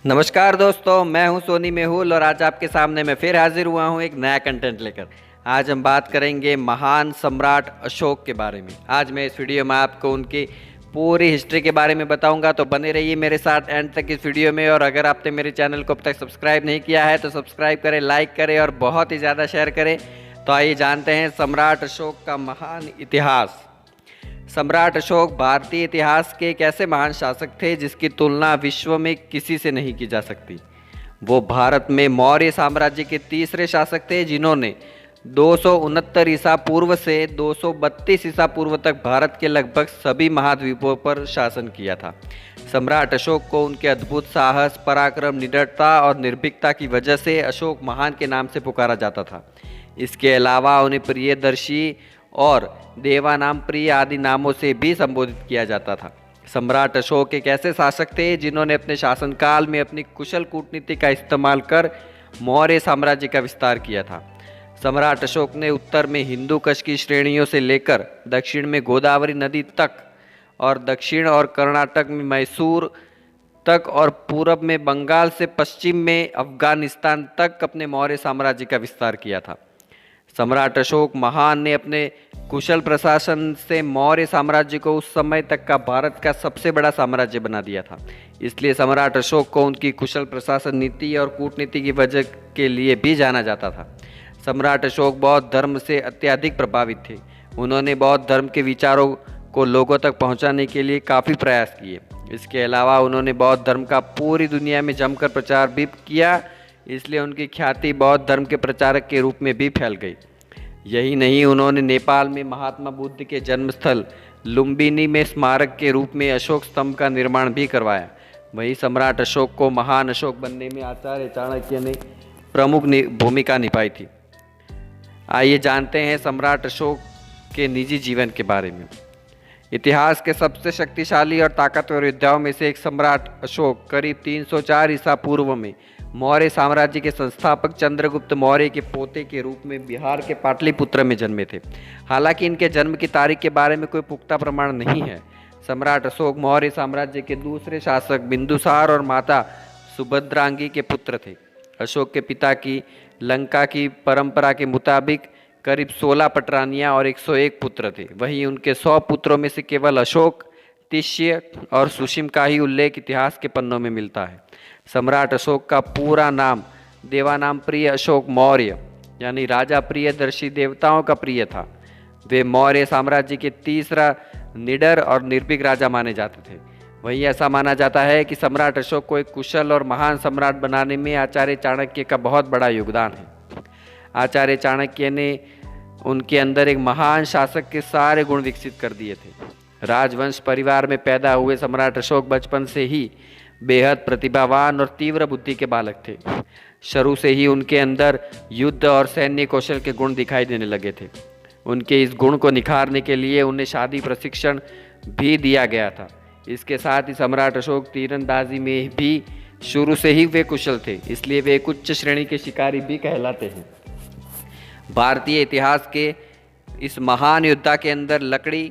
नमस्कार दोस्तों, मैं हूं सोनी मेहुल और आज आपके सामने मैं फिर हाजिर हुआ हूं एक नया कंटेंट लेकर। आज हम बात करेंगे महान सम्राट अशोक के बारे में। आज मैं इस वीडियो में आपको उनकी पूरी हिस्ट्री के बारे में बताऊंगा, तो बने रहिए मेरे साथ एंड तक इस वीडियो में। और अगर आपने मेरे चैनल को अब तक सब्सक्राइब नहीं किया है तो सब्सक्राइब करें, लाइक करें और बहुत ही ज़्यादा शेयर करें। तो आइए जानते हैं सम्राट अशोक का महान इतिहास। सम्राट अशोक भारतीय इतिहास के एक ऐसे महान शासक थे जिसकी तुलना विश्व में किसी से नहीं की जा सकती। वो भारत में मौर्य साम्राज्य के तीसरे शासक थे जिन्होंने 269 ईसा पूर्व से 232 ईसा पूर्व तक भारत के लगभग सभी महाद्वीपों पर शासन किया था। सम्राट अशोक को उनके अद्भुत साहस, पराक्रम, निडरता और निर्भीकता की वजह से अशोक महान के नाम से पुकारा जाता था। इसके अलावा उन्हें प्रियदर्शी और देवानाम प्रिय आदि नामों से भी संबोधित किया जाता था। सम्राट अशोक एक ऐसे शासक थे जिन्होंने अपने शासनकाल में अपनी कुशल कूटनीति का इस्तेमाल कर मौर्य साम्राज्य का विस्तार किया था। सम्राट अशोक ने उत्तर में हिंदू कुश की श्रेणियों से लेकर दक्षिण में गोदावरी नदी तक और दक्षिण और कर्नाटक में मैसूर तक और पूरब में बंगाल से पश्चिम में अफगानिस्तान तक अपने मौर्य साम्राज्य का विस्तार किया था। सम्राट अशोक महान ने अपने कुशल प्रशासन से मौर्य साम्राज्य को उस समय तक का भारत का सबसे बड़ा साम्राज्य बना दिया था। इसलिए सम्राट अशोक को उनकी कुशल प्रशासन नीति और कूटनीति की वजह के लिए भी जाना जाता था। सम्राट अशोक बौद्ध धर्म से अत्यधिक प्रभावित थे। उन्होंने बौद्ध धर्म के विचारों को लोगों तक पहुंचाने के लिए काफ़ी प्रयास किए। इसके अलावा उन्होंने बौद्ध धर्म का पूरी दुनिया में जमकर प्रचार भी किया, इसलिए उनकी ख्याति बौद्ध धर्म के प्रचारक के रूप में भी फैल गई। यही नहीं, उन्होंने नेपाल में महात्मा बुद्ध के जन्मस्थल लुम्बिनी में स्मारक के रूप में अशोक स्तंभ का निर्माण भी करवाया। वहीं सम्राट अशोक को महान अशोक बनने में आचार्य चाणक्य ने प्रमुख भूमिका निभाई थी। आइए जानते हैं सम्राट अशोक के निजी जीवन के बारे में। इतिहास के सबसे शक्तिशाली और ताकतवर योद्धाओं में से एक सम्राट अशोक करीब 304 ईसा पूर्व में मौर्य साम्राज्य के संस्थापक चंद्रगुप्त मौर्य के पोते के रूप में बिहार के पाटलिपुत्र में जन्मे थे। हालांकि इनके जन्म की तारीख के बारे में कोई पुख्ता प्रमाण नहीं है। सम्राट अशोक मौर्य साम्राज्य के दूसरे शासक बिंदुसार और माता सुभद्रांगी के पुत्र थे। अशोक के पिता की लंका की परंपरा के मुताबिक करीब 16 पटरानियां और 101 पुत्र थे। वहीं उनके 100 पुत्रों में से केवल अशोक, तिष्य और सुशिम का ही उल्लेख इतिहास के पन्नों में मिलता है। सम्राट अशोक का पूरा नाम देवानाम प्रिय अशोक मौर्य यानी राजा प्रियदर्शी, देवताओं का प्रिय था। वे मौर्य साम्राज्य के तीसरा निडर और निर्भीक राजा माने जाते थे। वहीं ऐसा माना जाता है कि सम्राट अशोक को एक कुशल और महान सम्राट बनाने में आचार्य चाणक्य का बहुत बड़ा योगदान है। आचार्य चाणक्य ने उनके अंदर एक महान शासक के सारे गुण विकसित कर दिए थे। राजवंश परिवार में पैदा हुए सम्राट अशोक बचपन से ही बेहद प्रतिभावान और तीव्र बुद्धि के बालक थे। शुरू से ही उनके अंदर युद्ध और सैन्य कौशल के गुण दिखाई देने लगे थे। उनके इस गुण को निखारने के लिए उन्हें शादी प्रशिक्षण भी दिया गया था। इसके साथ ही सम्राट अशोक तीरंदाजी में भी शुरू से ही वे कुशल थे, इसलिए वे एक उच्च श्रेणी के शिकारी भी कहलाते हैं। भारतीय इतिहास के इस महान योद्धा के अंदर लकड़ी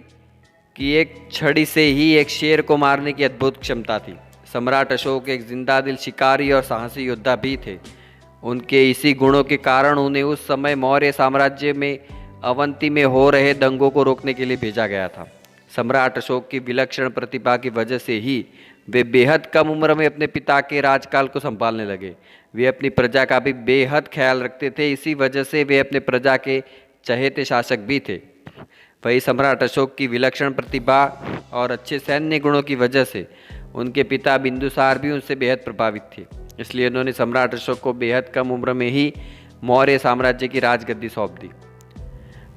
की एक छड़ी से ही एक शेर को मारने की अद्भुत क्षमता थी। सम्राट अशोक एक जिंदादिल शिकारी और साहसी योद्धा भी थे। उनके इसी गुणों के कारण उन्हें उस समय मौर्य साम्राज्य में अवंती में हो रहे दंगों को रोकने के लिए भेजा गया था। सम्राट अशोक की विलक्षण प्रतिभा की वजह से ही वे बेहद कम उम्र में अपने पिता के राजकाल को संभालने लगे। वे अपनी प्रजा का भी बेहद ख्याल रखते थे, इसी वजह से वे अपने प्रजा के चहेते शासक भी थे। वही सम्राट अशोक की विलक्षण प्रतिभा और अच्छे सैन्य गुणों की वजह से उनके पिता बिंदुसार भी उनसे बेहद प्रभावित थे। इसलिए उन्होंने सम्राट अशोक को बेहद कम उम्र में ही मौर्य साम्राज्य की राजगद्दी सौंप दी।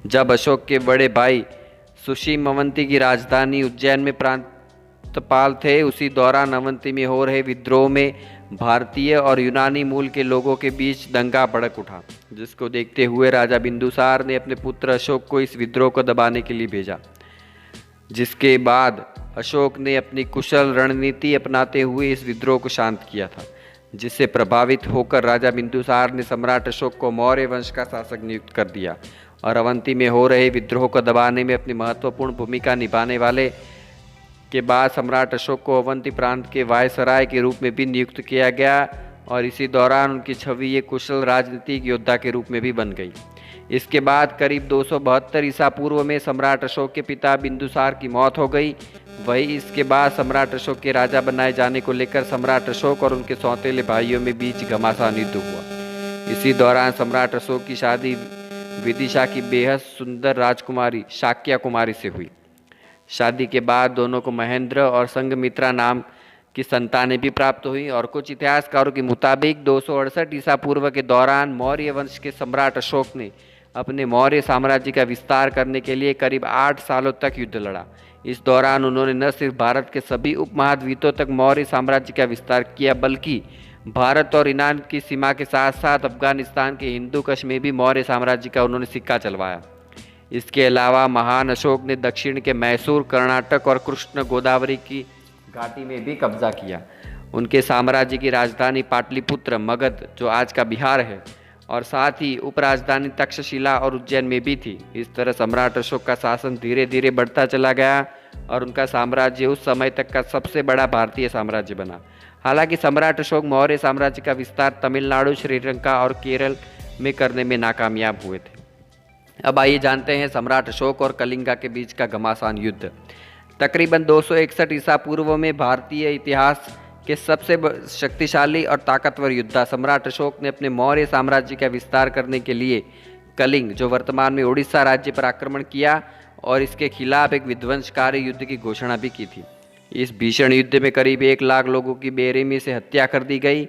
जब अशोक के बड़े भाई सुशीम अवंती की राजधानी उज्जैन में प्रांतपाल थे, उसी दौरान अवंती में हो रहे विद्रोह में भारतीय और यूनानी मूल के लोगों के बीच दंगा भड़क उठा, जिसको देखते हुए राजा बिंदुसार ने अपने पुत्र अशोक को इस विद्रोह को दबाने के लिए भेजा। जिसके बाद अशोक ने अपनी कुशल रणनीति अपनाते हुए इस विद्रोह को शांत किया था, जिससे प्रभावित होकर राजा बिंदुसार ने सम्राट अशोक को मौर्य वंश का शासक नियुक्त कर दिया और अवंती में हो रहे विद्रोह को दबाने में अपनी महत्वपूर्ण भूमिका निभाने वाले के बाद सम्राट अशोक को अवंती प्रांत के वायसराय के रूप में भी नियुक्त किया गया और इसी दौरान उनकी छवि एक कुशल राजनीतिक योद्धा के रूप में भी बन गई। इसके बाद करीब 272 ईसा पूर्व में सम्राट अशोक के पिता बिंदुसार की मौत हो गई। वही इसके बाद सम्राट अशोक के राजा बनाए जाने को लेकर सम्राट अशोक और उनके सौतेले भाइयों में बीच घमासान युद्ध हुआ। इसी दौरान सम्राट अशोक की शादी विदिशा की बेहद सुंदर राजकुमारी शाक्या कुमारी से हुई। शादी के बाद दोनों को महेंद्र और संघमित्रा नाम की संतानें भी प्राप्त हुई और कुछ इतिहासकारों के मुताबिक 268 ईसा पूर्व के दौरान मौर्य वंश के सम्राट अशोक ने अपने मौर्य साम्राज्य का विस्तार करने के लिए करीब 8 सालों तक युद्ध लड़ा। इस दौरान उन्होंने न सिर्फ भारत के सभी उपमहाद्वीपों तक मौर्य साम्राज्य का विस्तार किया, बल्कि भारत और ईरान की सीमा के साथ साथ अफगानिस्तान के हिंदू कश में भी मौर्य साम्राज्य का उन्होंने सिक्का चलवाया। इसके अलावा महान अशोक ने दक्षिण के मैसूर, कर्नाटक और कृष्ण गोदावरी की घाटी में भी कब्जा किया। उनके साम्राज्य की राजधानी पाटलिपुत्र, मगध जो आज का बिहार है, और साथ ही उपराजधानी तक्षशिला और उज्जैन में भी थी। इस तरह सम्राट अशोक का शासन धीरे धीरे बढ़ता चला गया और उनका साम्राज्य उस समय तक का सबसे बड़ा भारतीय साम्राज्य बना। हालांकि सम्राट अशोक मौर्य साम्राज्य का विस्तार तमिलनाडु, श्रीलंका और केरल में करने में नाकामयाब हुए थे। अब आइए जानते हैं सम्राट अशोक और कलिंगा के बीच का घमासान युद्ध। तकरीबन 261 ईसा पूर्व में भारतीय इतिहास के सबसे शक्तिशाली और ताकतवर योद्धा सम्राट अशोक ने अपने मौर्य साम्राज्य का विस्तार करने के लिए कलिंग, जो वर्तमान में उड़ीसा राज्य पर आक्रमण किया और इसके खिलाफ एक विध्वंसकारी युद्ध की घोषणा भी की थी। इस भीषण युद्ध में करीब 1 लाख लोगों की बेरहमी से हत्या कर दी गई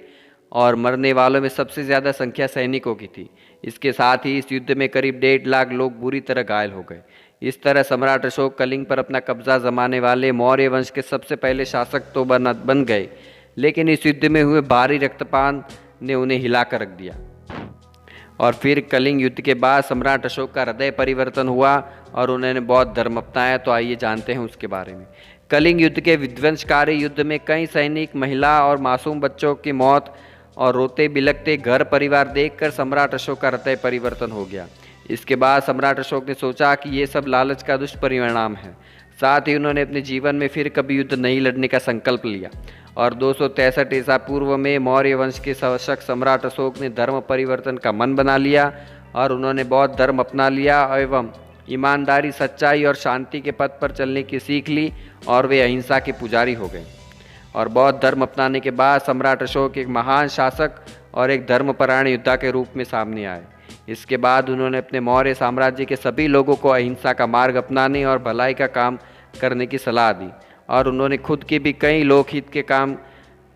और मरने वालों में सबसे ज़्यादा संख्या सैनिकों की थी। इसके साथ ही इस युद्ध में करीब 1.5 लाख लोग बुरी तरह घायल हो गए। इस तरह सम्राट अशोक कलिंग पर अपना कब्जा जमाने वाले मौर्य वंश के सबसे पहले शासक तो बन गए, लेकिन इस युद्ध में हुए भारी रक्तपात ने उन्हें हिलाकर रख दिया। और फिर कलिंग युद्ध के बाद सम्राट अशोक का हृदय परिवर्तन हुआ और उन्होंने बौद्ध धर्म अपनाया। तो आइए जानते हैं उसके बारे में। कलिंग युद्ध के विध्वंसकारी युद्ध में कई सैनिक, महिला और मासूम बच्चों की मौत और रोते बिलखते घर परिवार देखकर सम्राट अशोक का हृदय परिवर्तन हो गया। इसके बाद सम्राट अशोक ने सोचा कि ये सब लालच का दुष्परिणाम है। साथ ही उन्होंने अपने जीवन में फिर कभी युद्ध नहीं लड़ने का संकल्प लिया और 263 ईसा पूर्व में मौर्य वंश के शासक सम्राट अशोक ने धर्म परिवर्तन का मन बना लिया और उन्होंने बौद्ध धर्म अपना लिया एवं ईमानदारी, सच्चाई और शांति के पथ पर चलने की सीख ली और वे अहिंसा के पुजारी हो गए। और बौद्ध धर्म अपनाने के बाद सम्राट अशोक एक महान शासक और एक धर्मपरायण योद्धा के रूप में सामने आए। इसके बाद उन्होंने अपने मौर्य साम्राज्य के सभी लोगों को अहिंसा का मार्ग अपनाने और भलाई का काम करने की सलाह दी और उन्होंने खुद के भी कई लोकहित के काम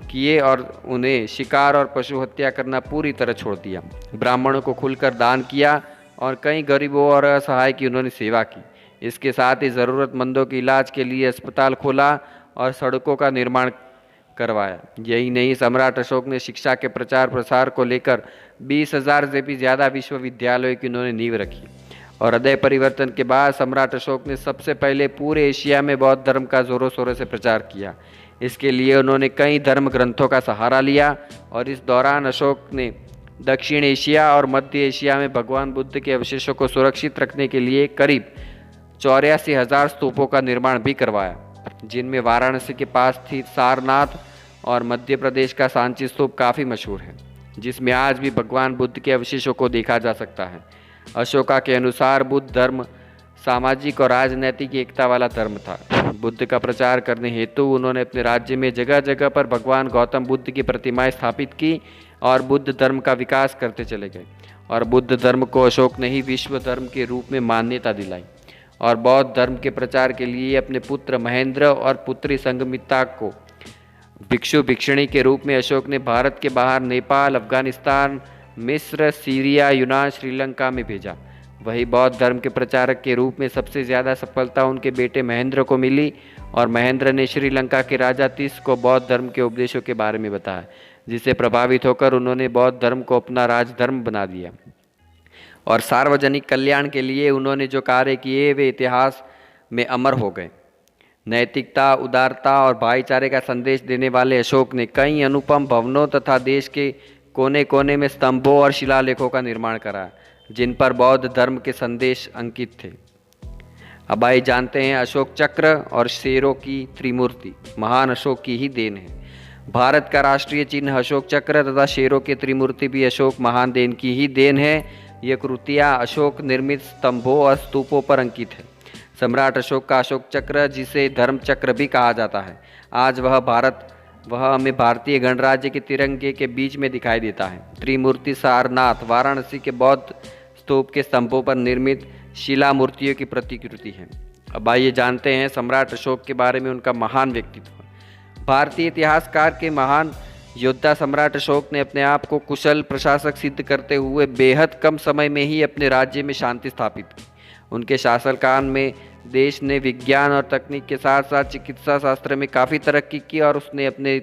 किए और उन्हें शिकार और पशु हत्या करना पूरी तरह छोड़ दिया। ब्राह्मणों को खुलकर दान किया और कई गरीबों और असहाय की उन्होंने सेवा की। इसके साथ ही ज़रूरतमंदों के इलाज के लिए अस्पताल खोला और सड़कों का निर्माण करवाया। यही नहीं, सम्राट अशोक ने शिक्षा के प्रचार प्रसार को लेकर 20,000 से भी ज़्यादा विश्वविद्यालयों की उन्होंने नींव रखी। और हृदय परिवर्तन के बाद सम्राट अशोक ने सबसे पहले पूरे एशिया में बौद्ध धर्म का जोरों शोरों से प्रचार किया। इसके लिए उन्होंने कई धर्म ग्रंथों का सहारा लिया और इस दौरान अशोक ने दक्षिण एशिया और मध्य एशिया में भगवान बुद्ध के अवशेषों को सुरक्षित रखने के लिए करीब 84,000 स्तूपों का निर्माण भी करवाया, जिनमें वाराणसी के पास स्थित सारनाथ और मध्य प्रदेश का सांची स्तूप काफ़ी मशहूर है, जिसमें आज भी भगवान बुद्ध के अवशेषों को देखा जा सकता है। अशोका के अनुसार बुद्ध धर्म सामाजिक और राजनैतिक एकता वाला धर्म था। बुद्ध का प्रचार करने हेतु उन्होंने अपने राज्य में जगह जगह पर भगवान गौतम बुद्ध की प्रतिमाएं स्थापित की और बुद्ध धर्म का विकास करते चले गए। और बुद्ध धर्म को अशोक ने ही विश्व धर्म के रूप में मान्यता दिलाई। और बौद्ध धर्म के प्रचार के लिए अपने पुत्र महेंद्र और पुत्री संघमित्रा को भिक्षु भिक्षुणी के रूप में अशोक ने भारत के बाहर नेपाल, अफगानिस्तान, मिस्र, सीरिया, यूनान, श्रीलंका में भेजा। वही बौद्ध धर्म के प्रचारक के रूप में सबसे ज़्यादा सफलता उनके बेटे महेंद्र को मिली और महेंद्र ने श्रीलंका के राजा तीस को बौद्ध धर्म के उपदेशों के बारे में बताया, जिससे प्रभावित होकर उन्होंने बौद्ध धर्म को अपना राजधर्म बना दिया। और सार्वजनिक कल्याण के लिए उन्होंने जो कार्य किए वे इतिहास में अमर हो गए। नैतिकता, उदारता और भाईचारे का संदेश देने वाले अशोक ने कई अनुपम भवनों तथा देश के कोने कोने में स्तंभों और शिलालेखों का निर्माण करा, जिन पर बौद्ध धर्म के संदेश अंकित थे। अब आइए जानते हैं अशोक चक्र और शेरों की त्रिमूर्ति महान अशोक की ही देन है। भारत का राष्ट्रीय चिन्ह अशोक चक्र तथा शेरों की त्रिमूर्ति भी अशोक महान देन की ही देन है। ये कृतियाँ अशोक निर्मित स्तंभों और स्तूपों पर अंकित है। सम्राट अशोक का अशोक चक्र, जिसे धर्म चक्र भी कहा जाता है, आज वह हमें भारतीय गणराज्य के तिरंगे के बीच में दिखाई देता है। त्रिमूर्ति सारनाथ वाराणसी के बौद्ध स्तूप के स्तंभों पर निर्मित शिला मूर्तियों की प्रतिकृति है। अब आइए जानते हैं सम्राट अशोक के बारे में, उनका महान व्यक्तित्व। भारतीय इतिहासकार के महान योद्धा सम्राट अशोक ने अपने आप को कुशल प्रशासक सिद्ध करते हुए बेहद कम समय में ही अपने राज्य में शांति स्थापित की। उनके शासनकाल में देश ने विज्ञान और तकनीक के साथ साथ चिकित्सा शास्त्र में काफ़ी तरक्की की और उसने अपने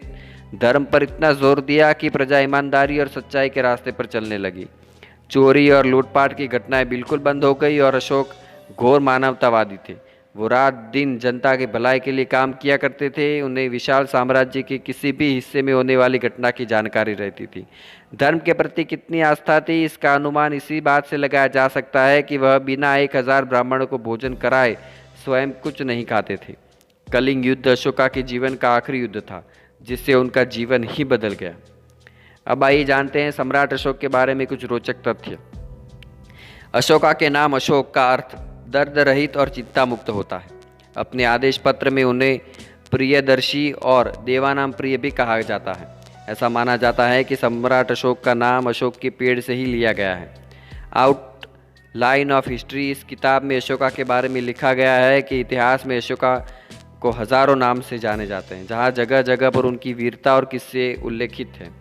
धर्म पर इतना जोर दिया कि प्रजा ईमानदारी और सच्चाई के रास्ते पर चलने लगी। चोरी और लूटपाट की घटनाएं बिल्कुल बंद हो गई और अशोक घोर मानवतावादी थे। वो रात दिन जनता के भलाई के लिए काम किया करते थे। उन्हें विशाल साम्राज्य के किसी भी हिस्से में होने वाली घटना की जानकारी रहती थी। धर्म के प्रति कितनी आस्था थी, इसका अनुमान इसी बात से लगाया जा सकता है कि वह बिना 1000 ब्राह्मणों को भोजन कराए स्वयं कुछ नहीं खाते थे। कलिंग युद्ध अशोका के जीवन का आखिरी युद्ध था, जिससे उनका जीवन ही बदल गया। अब आइए जानते हैं सम्राट अशोक के बारे में कुछ रोचक तथ्य। अशोका के नाम अशोक का अर्थ दर्द रहित और चिंता मुक्त होता है। अपने आदेश पत्र में उन्हें प्रियदर्शी और देवानाम प्रिय भी कहा जाता है। ऐसा माना जाता है कि सम्राट अशोक का नाम अशोक के पेड़ से ही लिया गया है। आउटलाइन ऑफ हिस्ट्री इस किताब में अशोका के बारे में लिखा गया है कि इतिहास में अशोका को हजारों नाम से जाने जाते हैं, जहाँ जगह जगह पर उनकी वीरता और किस्से उल्लेखित हैं।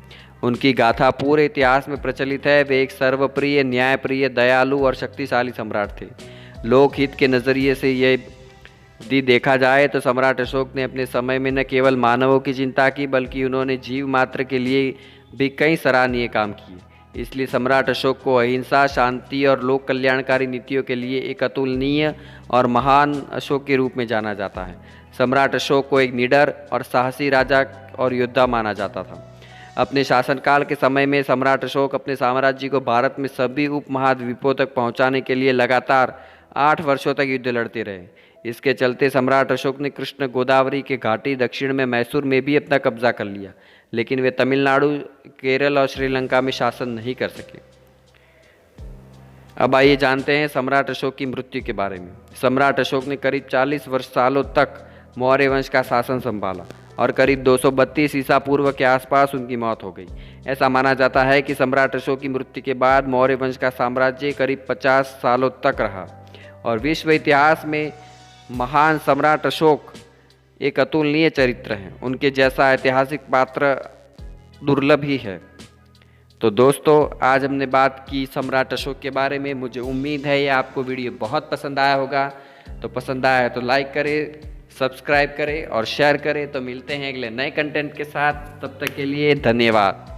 उनकी गाथा पूरे इतिहास में प्रचलित है। वे एक सर्वप्रिय, न्यायप्रिय, दयालु और शक्तिशाली सम्राट थे। लोकहित के नज़रिए से यदि देखा जाए तो सम्राट अशोक ने अपने समय में न केवल मानवों की चिंता की, बल्कि उन्होंने जीव मात्र के लिए भी कई सराहनीय काम किए। इसलिए सम्राट अशोक को अहिंसा, शांति और लोक कल्याणकारी नीतियों के लिए एक अतुलनीय और महान अशोक के रूप में जाना जाता है। सम्राट अशोक को एक निडर और साहसी राजा और योद्धा माना जाता था। अपने शासनकाल के समय में सम्राट अशोक अपने साम्राज्य को भारत में सभी उपमहाद्वीपों तक पहुंचाने के लिए लगातार 8 वर्षों तक युद्ध लड़ते रहे। इसके चलते सम्राट अशोक ने कृष्ण गोदावरी के घाटी दक्षिण में मैसूर में भी अपना कब्जा कर लिया, लेकिन वे तमिलनाडु, केरल और श्रीलंका में शासन नहीं कर सके। अब आइए जानते हैं सम्राट अशोक की मृत्यु के बारे में। सम्राट अशोक ने करीब 40 सालों तक मौर्य वंश का शासन संभाला और करीब 232 ईसा पूर्व के आसपास उनकी मौत हो गई। ऐसा माना जाता है कि सम्राट अशोक की मृत्यु के बाद मौर्य वंश का साम्राज्य करीब 50 सालों तक रहा और विश्व इतिहास में महान सम्राट अशोक एक अतुलनीय चरित्र हैं। उनके जैसा ऐतिहासिक पात्र दुर्लभ ही है। तो दोस्तों, आज हमने बात की सम्राट अशोक के बारे में। मुझे उम्मीद है ये आपको वीडियो बहुत पसंद आया होगा। तो पसंद आया है तो लाइक करें, सब्सक्राइब करें और शेयर करें। तो मिलते हैं अगले नए कंटेंट के साथ। तब तक के लिए धन्यवाद।